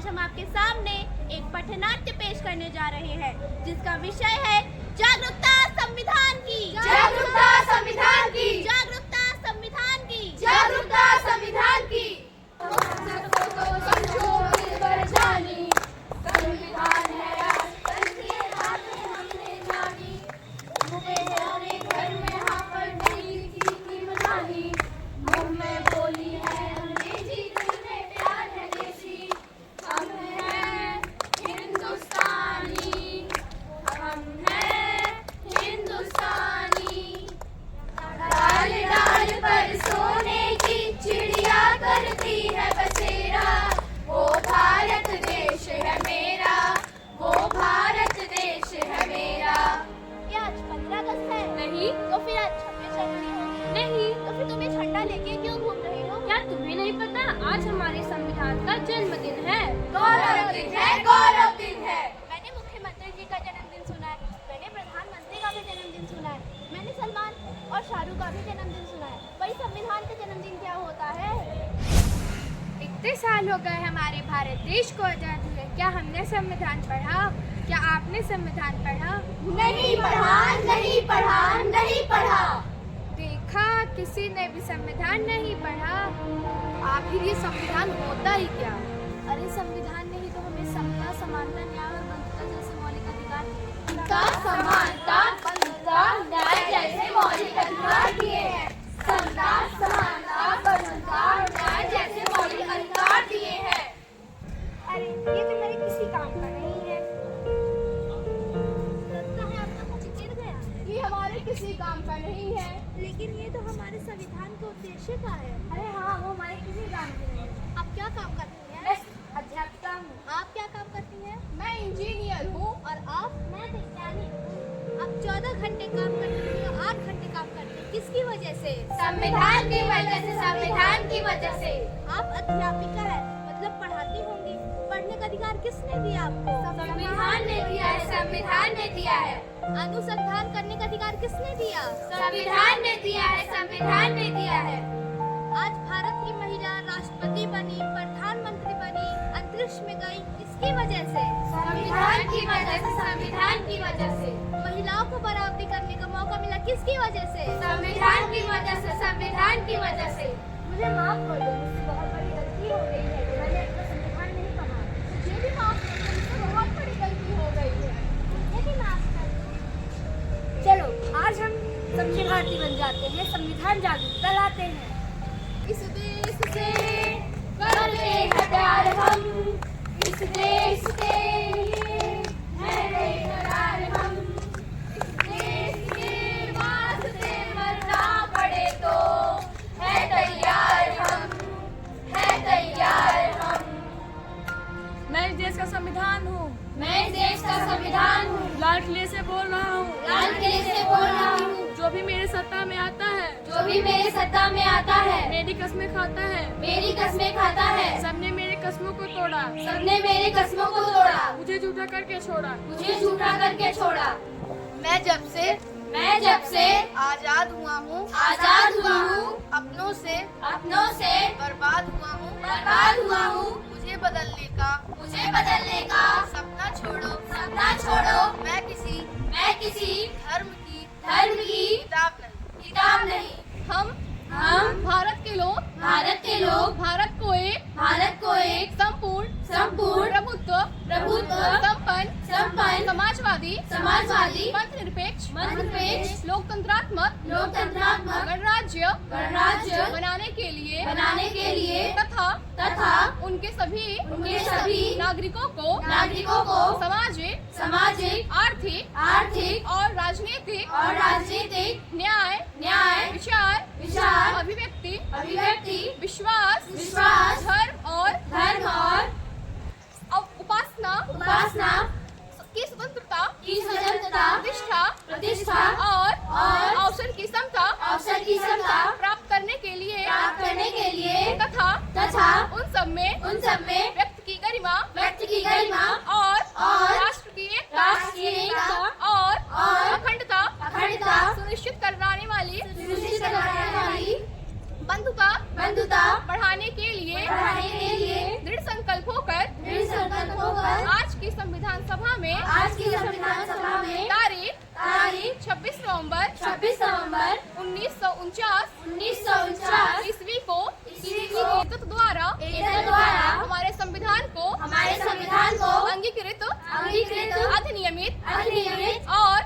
आज हम आपके सामने एक पठनाट्य पेश करने जा रहे हैं जिसका विषय है जागरूकता संविधान की। जागरूकता संविधान की। जागरूकता संविधान की। जागरूकता संविधान की। संविधान है आज कल की बातें हमने जानी, हुए हमारे घर में यहाँ पर नहीं की मनानी, मुँह में बोली है अंग्रेजी, दिल में प्यार है देसी, हम हैं हिंदुस्तानी, हम हैं हिंदुस्तानी। डाल डाल पर सोने की चिड़िया करती है बसेरा, वो भारत देश है मेरा, वो भारत देश है मेरा। क्या आज 15 अगस्त है? नहीं। तो फिर आज 26 जनवरी होगी? नहीं। तो फिर तुम ये झंडा लेके क्यों घूम रही हो? क्या तुम्हें नहीं पता आज हमारे संविधान का जन्मदिन है? गौरव दिन है, गौरव दिन है। मैंने मुख्यमंत्री जी का जन्मदिन सुना है, मैंने प्रधानमंत्री का भी जन्मदिन सुना है, मैंने सलमान और शाहरुख का भी जन्मदिन सुना है। वही संविधान का जन्मदिन क्या होता है? इतने साल हो गए हमारे भारत देश को आजाद हुए, क्या हमने संविधान पढ़ा? क्या आपने संविधान पढ़ा? नहीं पढ़ा, नहीं पढ़ा, नहीं पढ़ा। देखा, किसी ने भी संविधान नहीं पढ़ा। आखिर ये संविधान होता ही क्या? अरे संविधान ने ही तो हमें समता, समानता, न्याय और बंधुता जैसे मौलिक अधिकार दिए। समता, समानता, बंधुता, न्याय जैसे मौलिक अधिकार दिए हैं। समता, समानता, बंधुता, न्याय जैसे मौलिक अधिकार दिए हैं। अरे ये तो मेरे किसी काम का नहीं है। लगता है आपका कुछ गिर गया है। ये हमारे किसी काम का नहीं है। लेकिन ये तो हमारे संविधान के उद्देश्य का है। अरे हाँ, वो हमारे किसी काम के नहीं है। आप क्या काम करती हैं? मैं अध्यापिका हूँ। आप क्या काम करती हैं? मैं इंजीनियर हूँ। और आप? मैं वैज्ञानिक हूँ। आप 14 घंटे काम करती हैं और 8 घंटे काम करती हैं। किसकी वजह से? संविधान की वजह से, संविधान की वजह से। आप अध्यापिका है, मतलब पढ़ाती होंगी। पढ़ने का अधिकार किसने दिया आपको? संविधान ने दिया है, संविधान ने दिया है। अनुसंधान करने का अधिकार किसने दिया? संविधान ने दिया है, संविधान ने दिया है। आज भारत की महिला राष्ट्रपति बनी, प्रधानमंत्री बनी, अंतरिक्ष में गई, किसकी वजह से? संविधान की वजह से, संविधान की वजह से। महिलाओं को बराबरी करने का मौका मिला, किसकी वजह से? संविधान की वजह से, संविधान की वजह से। मुझे माफ कर दो, मुझसे बहुत बड़ी गलती हो गई है। मैंने अपना संविधान नहीं पढ़ा। मुझे भी माफ कर दो, मुझसे बहुत बड़ी गलती हो गई है। मुझे भी माफ कर दो। चलो आज हम सबसे भारतीय बन जाते हैं, संविधान जागरूकता लाते हैं। इस देश से करते हैं प्यार हम, इस देश के लिए है बेकरार हम, इस देश के वास्ते मरना पड़े तो है तैयार हम, है तैयार हम। मैं इस देश का संविधान हूँ, मैं इस देश का संविधान हूँ, लाल किले से बोल रहा हूँ। लाल किले से बोल रहा हूँ। जो भी मेरे सत्ता में आता है, जो भी मेरे सत्ता में आता है, मेरी कस्में खाता है, मेरी कस्में खाता है। सबने मेरे कस्मों को तोड़ा, सबने मेरे कस्मों को तोड़ा, मुझे झूठा करके छोड़ा। मुझे झूठा करके छोड़ा। मैं जब से आजाद हुआ हूँ, अपनों से अपनों से बर्बाद हुआ हूँ, बर्बाद हुआ हूँ। मुझे बदलने का सपना सपना छोड़ो। मैं किसी धर्म धर्म की किताब नहीं। हम भारत के लोग भारत को एक संपूर्ण प्रभुत्व संपन्न समाजवादी धर्मनिरपेक्ष लोकतंत्रात्मक गणराज्य बनाने के लिए तथा उनके सभी नागरिकों को सामाजिक आर्थिक और राजनीतिक न्याय विचार अभिव्यक्ति विश्वास धर्म और उपासना की स्वतंत्रता प्रतिष्ठा और अवसर की समता प्राप्त करने के लिए तथा उन सब में व्यक्ति की गरिमा और राष्ट्र की एकता और अखंडता सुनिश्चित कराने वाली बंधुता बढ़ाने के लिए दृढ़ संकल्प होकर में तारीख तारीख 26 नवंबर 1949 ईस्वी को ईस्वी को एतत् द्वारा हमारे संविधान को अंगीकृत अंगीकृत अधिनियमित और